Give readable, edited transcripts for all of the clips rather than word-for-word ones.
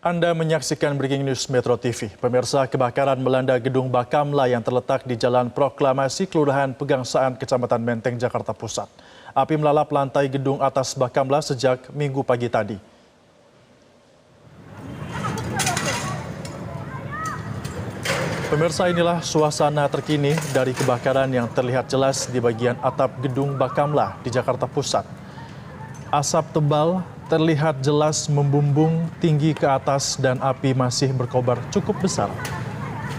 Anda menyaksikan Breaking News Metro TV. Pemirsa, kebakaran melanda gedung Bakamla yang terletak di Jalan Proklamasi, Kelurahan Pegangsaan, Kecamatan Menteng, Jakarta Pusat. Api melalap lantai gedung atas Bakamla sejak Minggu pagi tadi. Pemirsa, inilah suasana terkini dari kebakaran yang terlihat jelas di bagian atap gedung Bakamla di Jakarta Pusat. Asap tebal terlihat jelas membumbung tinggi ke atas dan api masih berkobar cukup besar.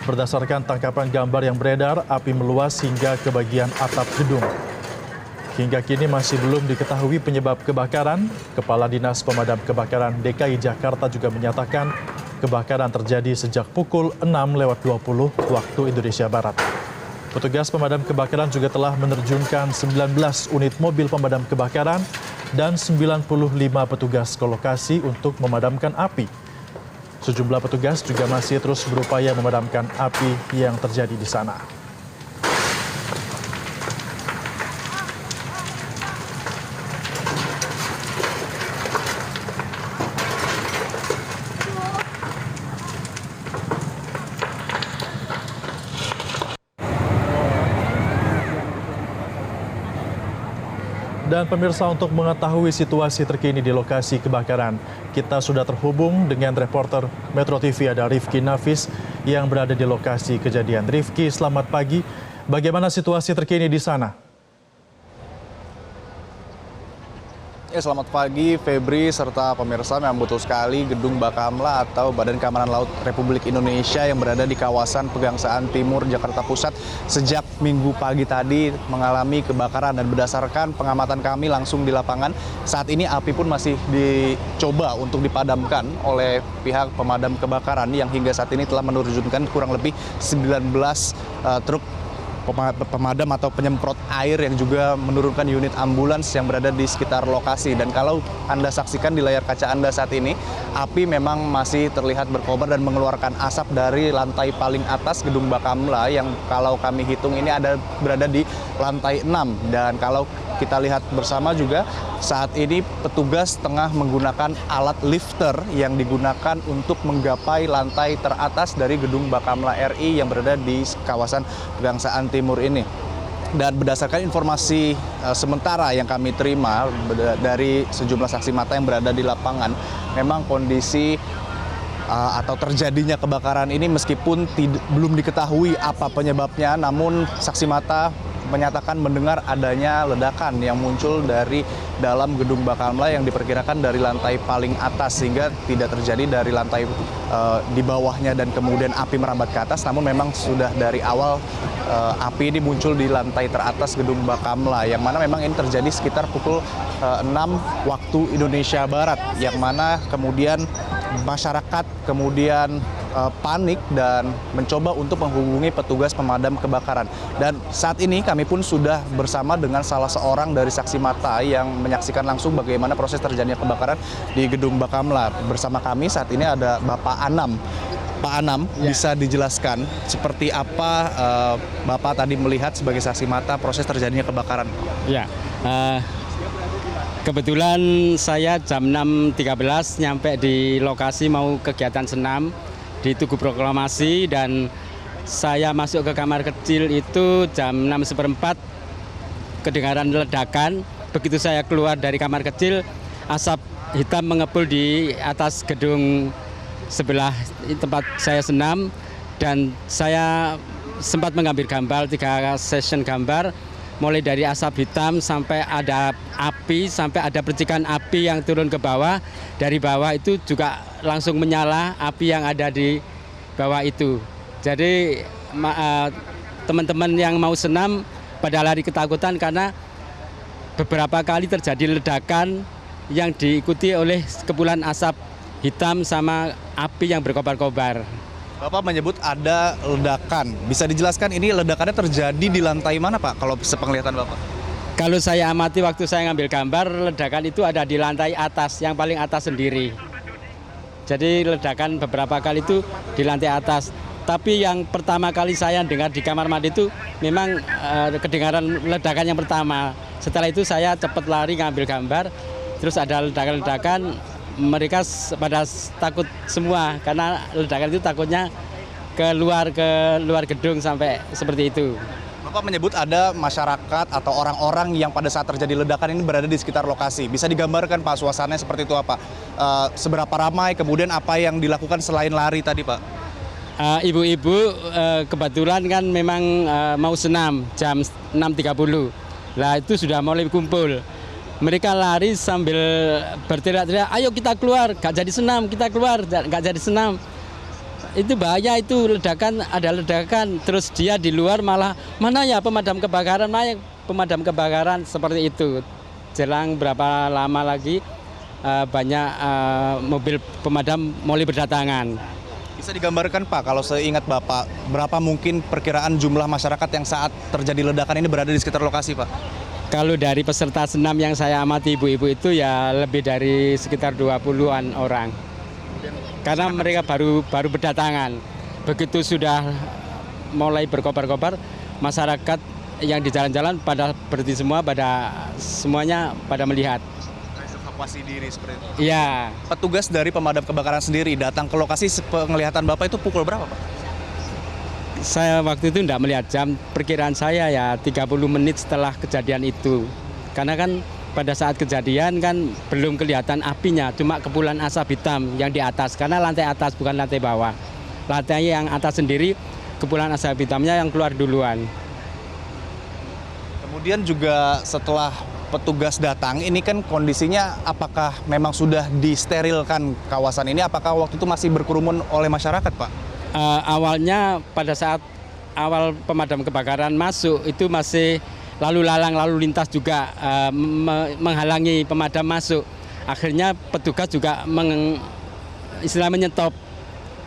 Berdasarkan tangkapan gambar yang beredar, api meluas hingga ke bagian atap gedung. Hingga kini masih belum diketahui penyebab kebakaran. Kepala Dinas Pemadam Kebakaran DKI Jakarta juga menyatakan kebakaran terjadi sejak pukul 6.20 waktu Indonesia Barat. Petugas pemadam kebakaran juga telah menerjunkan 19 unit mobil pemadam kebakaran dan 95 petugas ke lokasi untuk memadamkan api. Sejumlah petugas juga masih terus berupaya memadamkan api yang terjadi di sana. Dan pemirsa, untuk mengetahui situasi terkini di lokasi kebakaran, kita sudah terhubung dengan reporter Metro TV, ada Rifki Nafis yang berada di lokasi kejadian. Rifki, selamat pagi. Bagaimana situasi terkini di sana? Ya, selamat pagi Febri serta pemirsa. Memang betul sekali, gedung Bakamla atau Badan Keamanan Laut Republik Indonesia yang berada di kawasan Pegangsaan Timur, Jakarta Pusat sejak Minggu pagi tadi mengalami kebakaran, dan berdasarkan pengamatan kami langsung di lapangan, saat ini api pun masih dicoba untuk dipadamkan oleh pihak pemadam kebakaran yang hingga saat ini telah menerjunkan kurang lebih 19 truk pemadam atau penyemprot air yang juga menurunkan unit ambulans yang berada di sekitar lokasi. Dan kalau Anda saksikan di layar kaca Anda saat ini, api memang masih terlihat berkobar dan mengeluarkan asap dari lantai paling atas gedung Bakamla yang kalau kami hitung ini berada di lantai 6. Dan kalau kita lihat bersama juga, saat ini petugas tengah menggunakan alat lifter yang digunakan untuk menggapai lantai teratas dari gedung Bakamla RI yang berada di kawasan Pegangsaan Timur ini. Dan berdasarkan informasi sementara yang kami terima dari sejumlah saksi mata yang berada di lapangan, memang kondisi atau terjadinya kebakaran ini meskipun belum diketahui apa penyebabnya, namun saksi mata menyatakan mendengar adanya ledakan yang muncul dari dalam gedung Bakamla yang diperkirakan dari lantai paling atas, sehingga tidak terjadi dari lantai di bawahnya dan kemudian api merambat ke atas. Namun memang sudah dari awal api ini muncul di lantai teratas gedung Bakamla, yang mana memang ini terjadi sekitar pukul 6 waktu Indonesia Barat, yang mana kemudian masyarakat kemudian panik dan mencoba untuk menghubungi petugas pemadam kebakaran. Dan saat ini kami pun sudah bersama dengan salah seorang dari saksi mata yang menyaksikan langsung bagaimana proses terjadinya kebakaran di gedung Bakamla. Bersama kami saat ini ada Bapak Anam. Pak Anam, bisa dijelaskan seperti apa Bapak tadi melihat sebagai saksi mata proses terjadinya kebakaran? Ya, kebetulan saya jam 6.13 nyampe di lokasi mau kegiatan senam di Tugu Proklamasi, dan saya masuk ke kamar kecil itu jam 6:15 kedengaran ledakan. Begitu saya keluar dari kamar kecil, asap hitam mengepul di atas gedung sebelah tempat saya senam, dan saya sempat mengambil gambar 3 session gambar, mulai dari asap hitam sampai ada api, sampai ada percikan api yang turun ke bawah. Dari bawah itu juga langsung menyala api yang ada di bawah itu. Jadi teman-teman yang mau senam pada lari ketakutan karena beberapa kali terjadi ledakan yang diikuti oleh kepulan asap hitam sama api yang berkobar-kobar. Bapak menyebut ada ledakan. Bisa dijelaskan ini ledakannya terjadi di lantai mana, Pak, kalau sepenglihatan Bapak? Kalau saya amati waktu saya ngambil gambar, ledakan itu ada di lantai atas, yang paling atas sendiri. Jadi ledakan beberapa kali itu di lantai atas. Tapi yang pertama kali saya dengar di kamar mandi itu memang kedengaran ledakan yang pertama. Setelah itu saya cepat lari ngambil gambar, terus ada ledakan-ledakan, mereka pada takut semua karena ledakan itu takutnya ke luar gedung sampai seperti itu. Bapak menyebut ada masyarakat atau orang-orang yang pada saat terjadi ledakan ini berada di sekitar lokasi. Bisa digambarkan Pak suasananya seperti itu apa? Seberapa ramai, kemudian apa yang dilakukan selain lari tadi Pak? Ibu-ibu kebetulan kan memang mau senam jam 6.30. Lah itu sudah mulai kumpul. Mereka lari sambil berteriak-teriak, ayo kita keluar, gak jadi senam, kita keluar, gak jadi senam. Itu bahaya, itu ledakan, ada ledakan, terus dia di luar malah, mana ya pemadam kebakaran, seperti itu. Jelang berapa lama lagi banyak mobil pemadam mulai berdatangan. Bisa digambarkan Pak, kalau seingat Bapak, berapa mungkin perkiraan jumlah masyarakat yang saat terjadi ledakan ini berada di sekitar lokasi Pak? Kalau dari peserta senam yang saya amati ibu-ibu itu ya lebih dari sekitar 20-an orang. Karena mereka baru berdatangan. Begitu sudah mulai berkobar-kobar, masyarakat yang di jalan-jalan pada berhenti semua, semuanya pada melihat. Evakuasi diri seperti itu? Iya. Petugas dari pemadam kebakaran sendiri datang ke lokasi, penglihatan Bapak itu pukul berapa Pak? Saya waktu itu tidak melihat jam, perkiraan saya ya 30 menit setelah kejadian itu. Karena kan pada saat kejadian kan belum kelihatan apinya, cuma kepulan asap hitam yang di atas, karena lantai atas bukan lantai bawah. Lantai yang atas sendiri, kepulan asap hitamnya yang keluar duluan. Kemudian juga setelah petugas datang, ini kan kondisinya apakah memang sudah disterilkan kawasan ini, apakah waktu itu masih berkerumun oleh masyarakat Pak? Awalnya pada saat awal pemadam kebakaran masuk itu masih lalu lintas juga menghalangi pemadam masuk. Akhirnya petugas juga istilahnya menyetop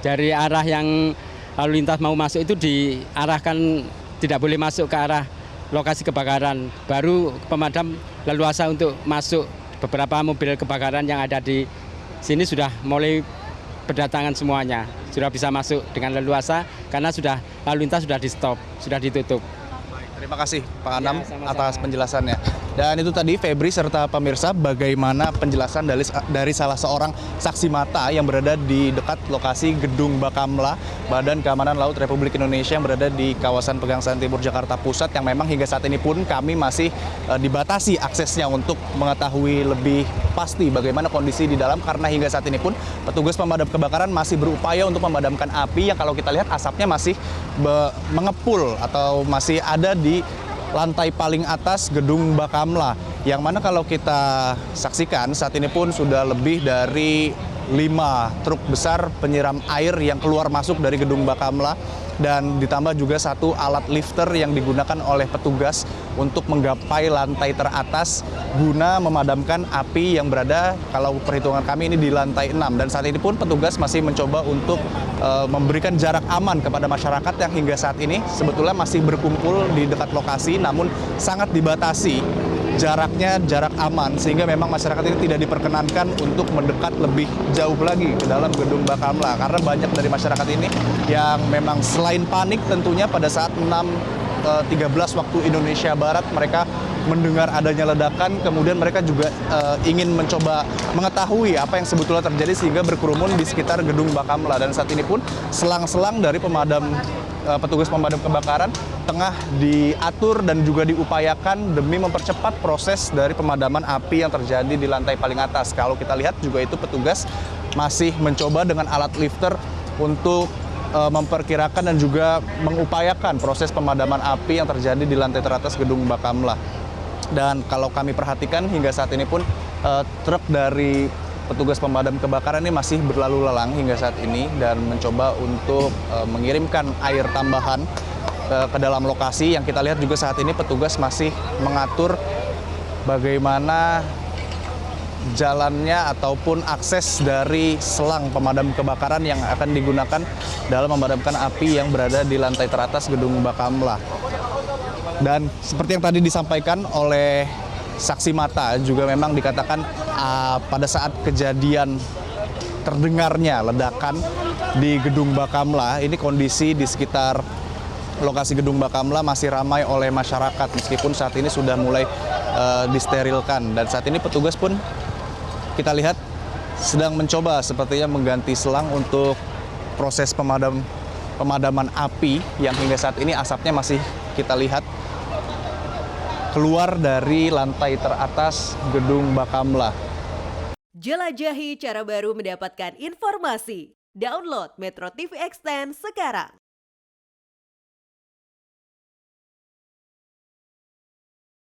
dari arah yang lalu lintas mau masuk itu, diarahkan tidak boleh masuk ke arah lokasi kebakaran. Baru pemadam leluasa untuk masuk. Beberapa mobil kebakaran yang ada di sini sudah mulai berdatangan semuanya. Sudah bisa masuk dengan leluasa karena sudah lalu lintas sudah di stop, sudah ditutup. Terima kasih Pak Anam sama-sama atas penjelasannya. Dan itu tadi Febri serta pemirsa bagaimana penjelasan dari salah seorang saksi mata yang berada di dekat lokasi Gedung Bakamla Badan Keamanan Laut Republik Indonesia yang berada di kawasan Pegangsaan Timur Jakarta Pusat, yang memang hingga saat ini pun kami masih dibatasi aksesnya untuk mengetahui lebih pasti bagaimana kondisi di dalam, karena hingga saat ini pun petugas pemadam kebakaran masih berupaya untuk memadamkan api yang kalau kita lihat asapnya masih mengepul atau masih ada di lantai paling atas Gedung Bakamla, yang mana kalau kita saksikan saat ini pun sudah lebih dari 5 truk besar penyiram air yang keluar masuk dari Gedung Bakamla, dan ditambah juga 1 alat lifter yang digunakan oleh petugas untuk menggapai lantai teratas guna memadamkan api yang berada, kalau perhitungan kami ini di lantai 6. Dan saat ini pun petugas masih mencoba untuk memberikan jarak aman kepada masyarakat yang hingga saat ini sebetulnya masih berkumpul di dekat lokasi, namun sangat dibatasi jaraknya, jarak aman, sehingga memang masyarakat ini tidak diperkenankan untuk mendekat lebih jauh lagi ke dalam Gedung Bakamla, karena banyak dari masyarakat ini yang memang selain panik tentunya pada saat 6.13 waktu Indonesia Barat mereka mendengar adanya ledakan, kemudian mereka juga ingin mencoba mengetahui apa yang sebetulnya terjadi sehingga berkerumun di sekitar Gedung Bakamla. Dan saat ini pun selang-selang dari petugas pemadam kebakaran tengah diatur dan juga diupayakan demi mempercepat proses dari pemadaman api yang terjadi di lantai paling atas. Kalau kita lihat juga itu petugas masih mencoba dengan alat lifter untuk memperkirakan dan juga mengupayakan proses pemadaman api yang terjadi di lantai teratas Gedung Bakamla. Dan kalau kami perhatikan hingga saat ini pun truk dari petugas pemadam kebakaran ini masih berlalu lalang hingga saat ini dan mencoba untuk mengirimkan air tambahan ke dalam lokasi. Yang kita lihat juga saat ini petugas masih mengatur bagaimana jalannya ataupun akses dari selang pemadam kebakaran yang akan digunakan dalam memadamkan api yang berada di lantai teratas Gedung Bakamla. Dan seperti yang tadi disampaikan oleh saksi mata juga memang dikatakan pada saat kejadian terdengarnya ledakan di Gedung Bakamla, ini kondisi di sekitar lokasi Gedung Bakamla masih ramai oleh masyarakat meskipun saat ini sudah mulai disterilkan. Dan saat ini petugas pun kita lihat sedang mencoba sepertinya mengganti selang untuk proses pemadaman api yang hingga saat ini asapnya masih kita lihat keluar dari lantai teratas gedung Bakamla. Jelajahi cara baru mendapatkan informasi. Download Metro TV Extend sekarang.